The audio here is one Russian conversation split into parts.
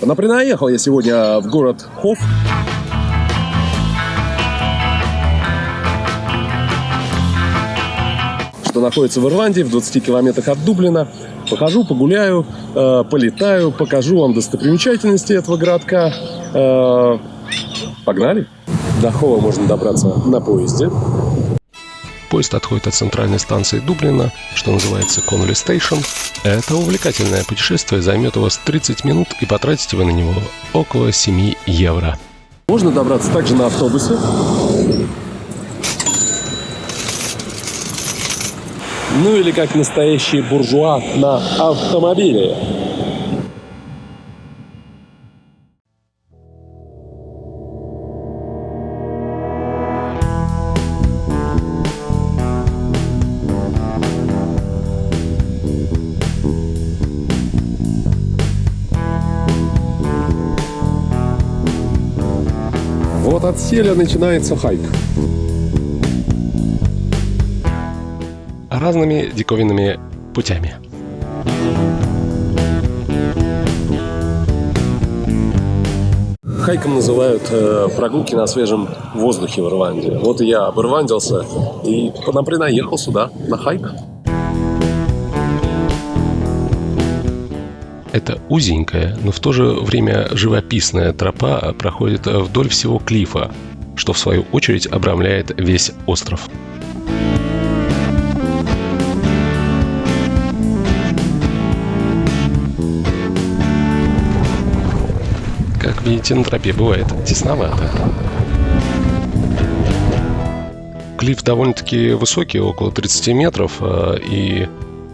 Например, ехал я сегодня в город Хоф. Что находится в Ирландии, в 20 километрах от Дублина. Похожу, погуляю, полетаю, покажу вам достопримечательности этого городка. Погнали! До Хова можно добраться на поезде. Поезд отходит от центральной станции Дублина, что называется Конли Стейшн. Это увлекательное путешествие займет у вас 30 минут, и потратите вы на него около 7 евро. Можно добраться также на автобусе. Ну или как настоящие буржуа на автомобиле. Вот от Селя начинается хайк. Разными диковинными путями. Хайком называют прогулки на свежем воздухе в Ирландии. Вот и я обирландился и, например, ехал сюда на хайк. Это узенькая, но в то же время живописная тропа проходит вдоль всего клифа, что в свою очередь обрамляет весь остров. Как видите, на тропе бывает тесновато. Клифф довольно-таки высокий, около 30 метров, и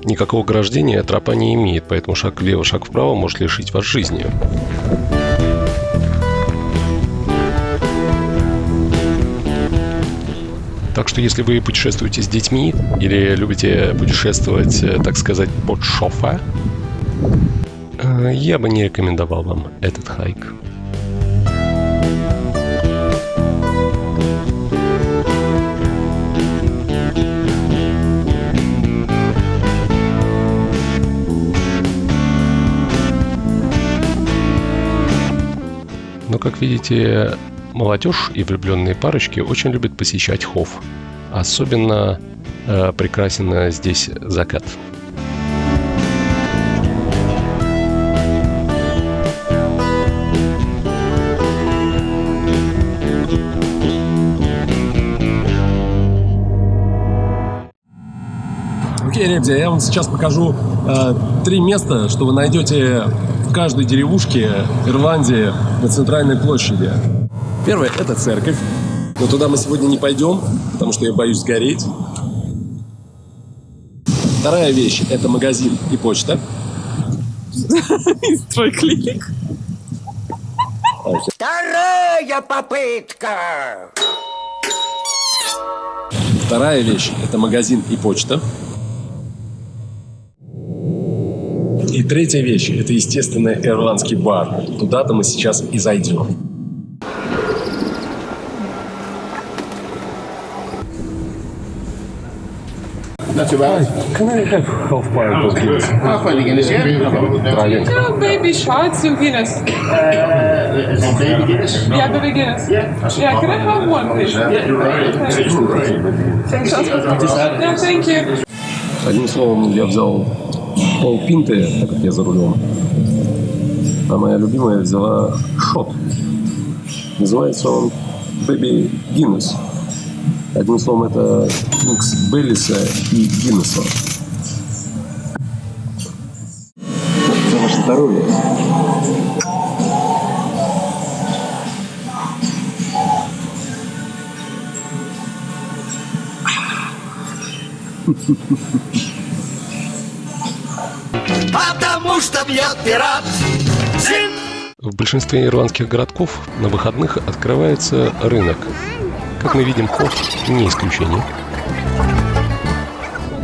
никакого ограждения тропа не имеет, поэтому шаг влево, шаг вправо может лишить вас жизни. Так что если вы путешествуете с детьми или любите путешествовать, так сказать, под шофе, я бы не рекомендовал вам этот хайк. Но, как видите, молодежь и влюбленные парочки очень любят посещать Хоф. Особенно прекрасен здесь закат. Окей, ребята, я вам сейчас покажу 3 места, что вы найдете в каждой деревушке Ирландии на центральной площади. Первое – это церковь. Но туда мы сегодня не пойдем, потому что я боюсь сгореть. Вторая вещь – это магазин и почта. Стройклиник. Вторая попытка! Вторая вещь – это магазин и почта. И третья вещь – это, естественно, ирландский бар. Туда-то мы сейчас и зайдем. Not too bad. Can I have half pint of Guinness? Half pint of Guinness, yeah. Baby shots of Guinness. Is it baby Guinness? Yeah, baby Guinness. Yeah, can I have one, please? Yeah, you're right. Thanks. Yeah, thank you. Одним словом, я взял полпинты, так как я за рулем. А моя любимая взяла шот. Называется он Baby Guinness. Одним словом, это микс Бейлиса и Гиннесса. За ваше здоровье. Потому что бьет пират. В большинстве ирландских городков на выходных открывается рынок. Как мы видим, Хоф не исключение.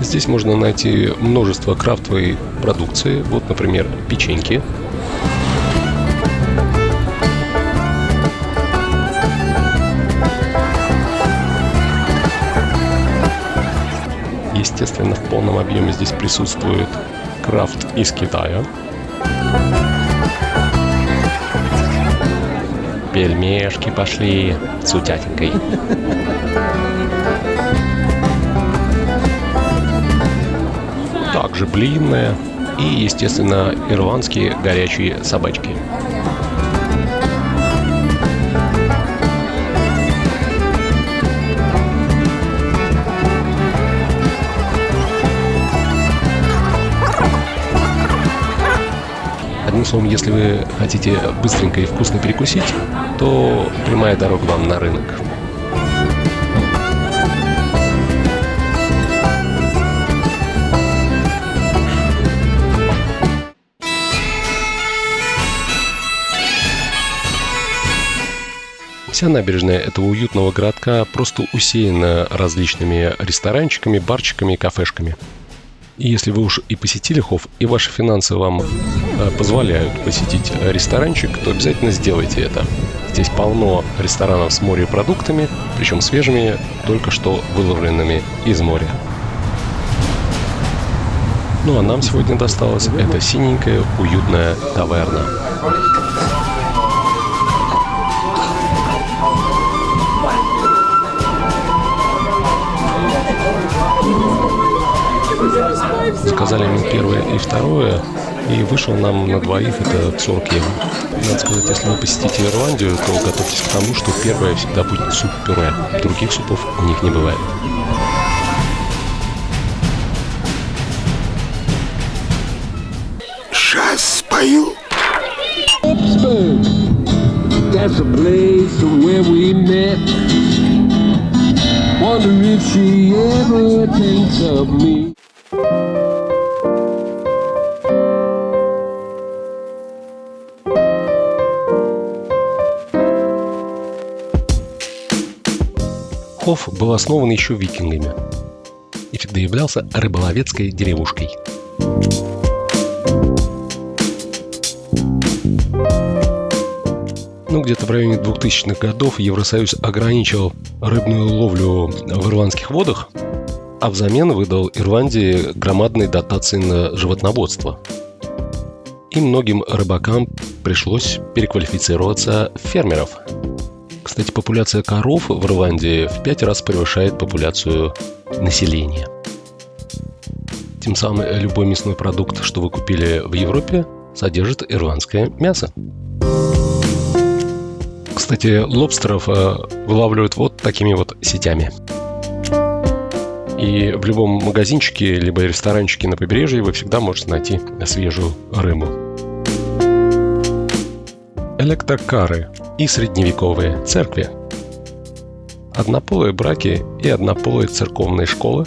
Здесь можно найти множество крафтовой продукции. Вот, например, печеньки. Естественно, в полном объеме здесь присутствует крафт из Китая. Пельмешки пошли с утятинкой. Также блинная и, естественно, ирландские горячие собачки. Одним словом, если вы хотите быстренько и вкусно перекусить, то прямая дорога вам на рынок. Вся набережная этого уютного городка просто усеяна различными ресторанчиками, барчиками и кафешками. И если вы уж и посетили Хофф, и ваши финансы вам позволяют посетить ресторанчик, то обязательно сделайте это. Здесь полно ресторанов с морепродуктами, причем свежими, только что выловленными из моря. Ну а нам сегодня досталась эта синенькая, уютная таверна. Заказали мы первое и второе, и вышел нам на двоих это 40 евро. Надо сказать, если вы посетите Ирландию, то готовьтесь к тому, что первое всегда будет суп-пюре. Других супов у них не бывает. Сейчас спою. That's the place where we met. Wonder if she ever thinks of me. Хофф был основан еще викингами и всегда являлся рыболовецкой деревушкой. Ну, где-то в районе 2000-х годов Евросоюз ограничил рыбную ловлю в ирландских водах, а взамен выдал Ирландии громадные дотации на животноводство. И многим рыбакам пришлось переквалифицироваться в фермеров. Кстати, популяция коров в Ирландии в 5 раз превышает популяцию населения. Тем самым любой мясной продукт, что вы купили в Европе, содержит ирландское мясо. Кстати, лобстеров вылавливают вот такими вот сетями. И в любом магазинчике либо ресторанчике на побережье вы всегда можете найти свежую рыбу. Электрокары и средневековые церкви. Однополые браки и однополые церковные школы.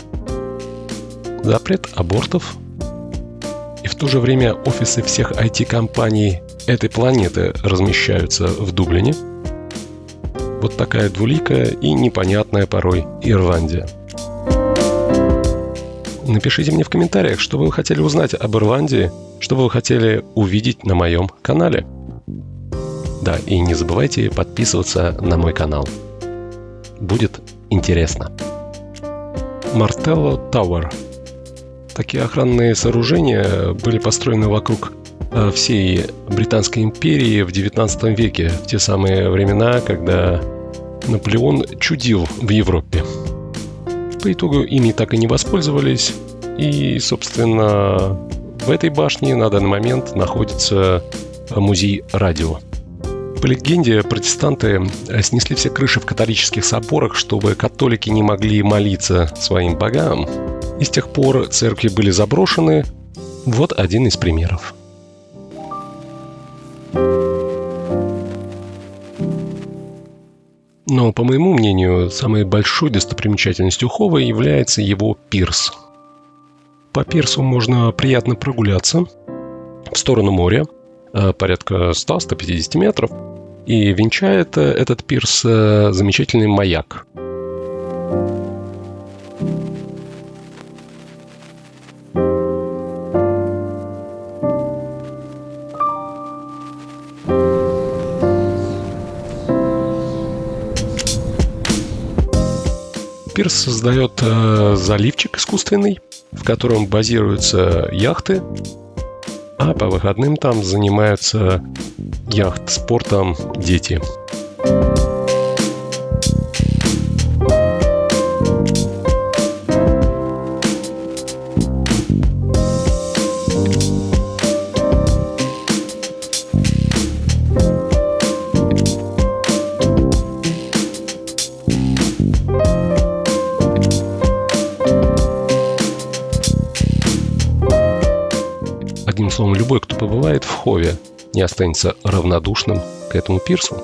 Запрет абортов. И в то же время офисы всех IT-компаний этой планеты размещаются в Дублине. Вот такая двуликая и непонятная порой Ирландия. Напишите мне в комментариях, что вы хотели узнать об Ирландии, что вы хотели увидеть на моем канале. Да, и не забывайте подписываться на мой канал. Будет интересно. Martello Tower. Такие охранные сооружения были построены вокруг всей Британской империи в 19 веке, в те самые времена, когда Наполеон чудил в Европе. По итогу ими так и не воспользовались, и, собственно, в этой башне на данный момент находится музей радио. По легенде, протестанты снесли все крыши в католических соборах, чтобы католики не могли молиться своим богам. И с тех пор церкви были заброшены. Вот один из примеров. Но, по моему мнению, самой большой достопримечательностью Хова является его пирс. По пирсу можно приятно прогуляться в сторону моря, порядка 100-150 метров, и венчает этот пирс замечательный маяк. Пирс создает заливчик искусственный, в котором базируются яхты, а по выходным там занимаются яхт-спортом дети. Одним словом, любой, кто побывает в Хове, не останется равнодушным к этому пирсу.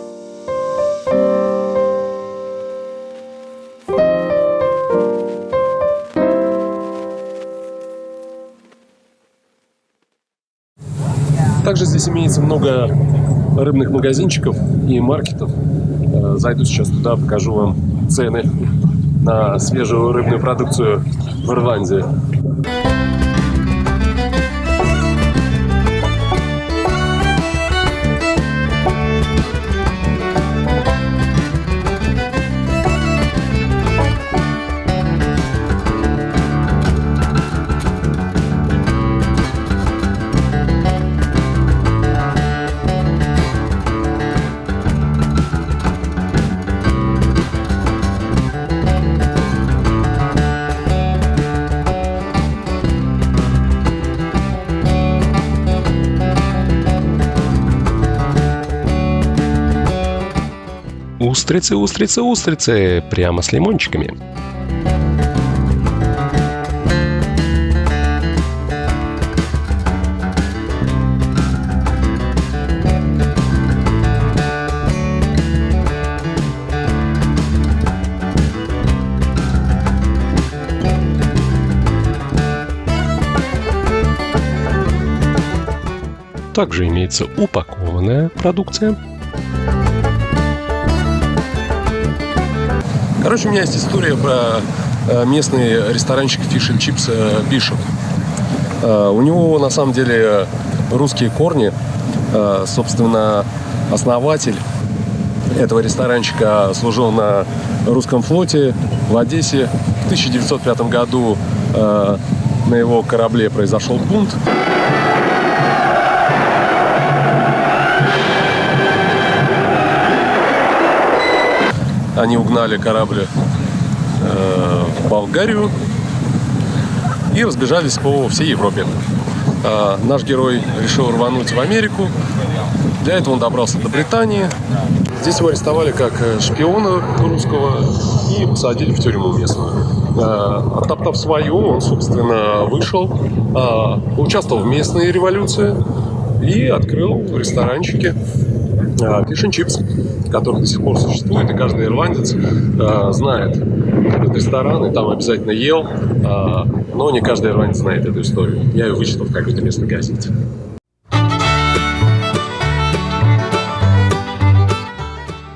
Также здесь имеется много рыбных магазинчиков и маркетов. Зайду сейчас туда, покажу вам цены на свежую рыбную продукцию в Ирландии. Устрицы, устрицы, устрицы, прямо с лимончиками. Также имеется упакованная продукция. Короче, у меня есть история про местный ресторанчик Fish and Chips Bishop. У него на самом деле русские корни. Собственно, основатель этого ресторанчика служил на русском флоте в Одессе. В 1905 году на его корабле произошел бунт. Они угнали корабль в Болгарию и разбежались по всей Европе. Наш герой решил рвануть в Америку. Для этого он добрался до Британии. Здесь его арестовали как шпиона русского и посадили в тюрьму местную. Оттоптав свое, он, собственно, вышел, участвовал в местной революции и открыл ресторанчики Fish and Chips, который до сих пор существует, и каждый ирландец знает этот ресторан, и там обязательно ел, но не каждый ирландец знает эту историю. Я ее вычитал в какой-то местной газете.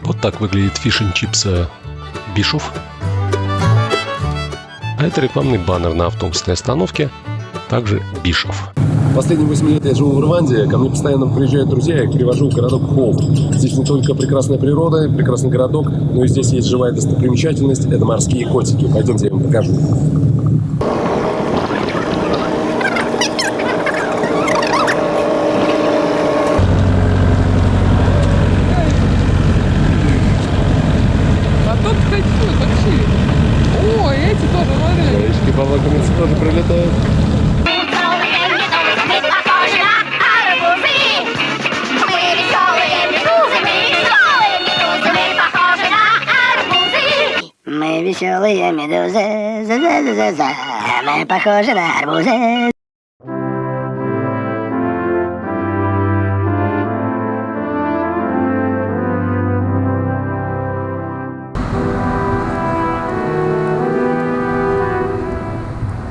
Вот так выглядит Fish and Chips Bishop. А это рекламный баннер на автобусной остановке, также Bishop. Последние 8 лет я живу в Ирландии, ко мне постоянно приезжают друзья, я перевожу городок Хов. Здесь не только прекрасная природа, прекрасный городок, но и здесь есть живая достопримечательность, это морские котики. Пойдемте, я вам покажу. А тут такие большие. О, эти тоже, смотри. Речки по лакомице тоже прилетают. Мы веселые медузы, за-за-за-за-за, мы похожи на арбузы.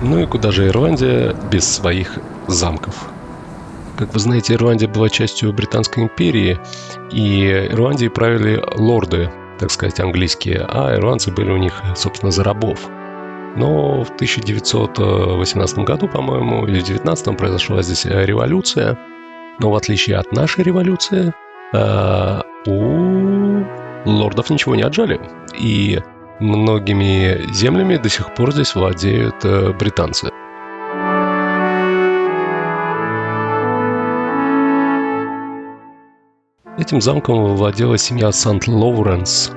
Ну и куда же Ирландия без своих замков? Как вы знаете, Ирландия была частью Британской империи, и Ирландией правили лорды, так сказать, английские, а ирландцы были у них, собственно, за рабов. Но в 1918 году, по-моему, или в 19 произошла здесь революция. Но в отличие от нашей революции, у лордов ничего не отжали. И многими землями до сих пор здесь владеют британцы. Этим замком владела семья Сант-Лоуренс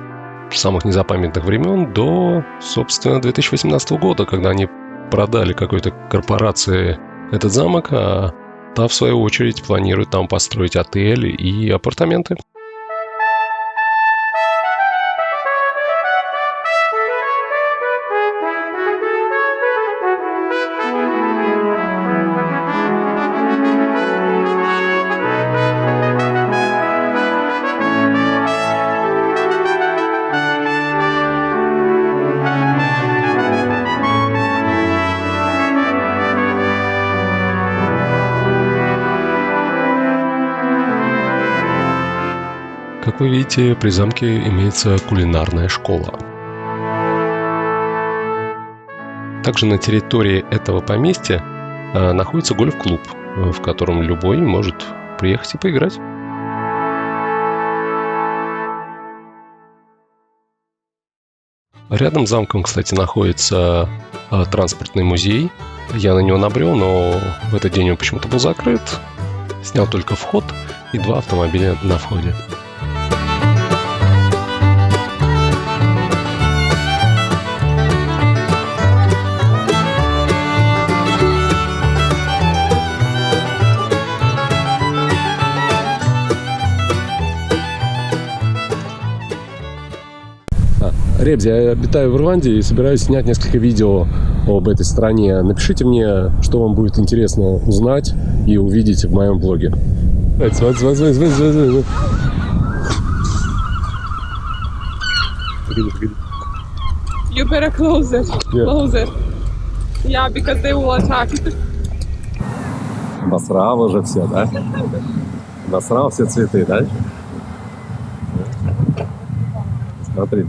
с самых незапамятных времен до, собственно, 2018 года, когда они продали какой-то корпорации этот замок, а та, в свою очередь, планирует там построить отель и апартаменты. Как вы видите, при замке имеется кулинарная школа. Также на территории этого поместья находится гольф-клуб, в котором любой может приехать и поиграть. Рядом с замком, кстати, находится транспортный музей. Я на него набрел, но в этот день он почему-то был закрыт. Снял только вход и 2 автомобиля на входе. Ребзи, я обитаю в Ирландии и собираюсь снять несколько видео об этой стране. Напишите мне, что вам будет интересно узнать и увидеть в моем блоге. You better close it. Close it. Yeah, because they will attack. Обосрал уже все, да? Обосрал все цветы, да? Смотри.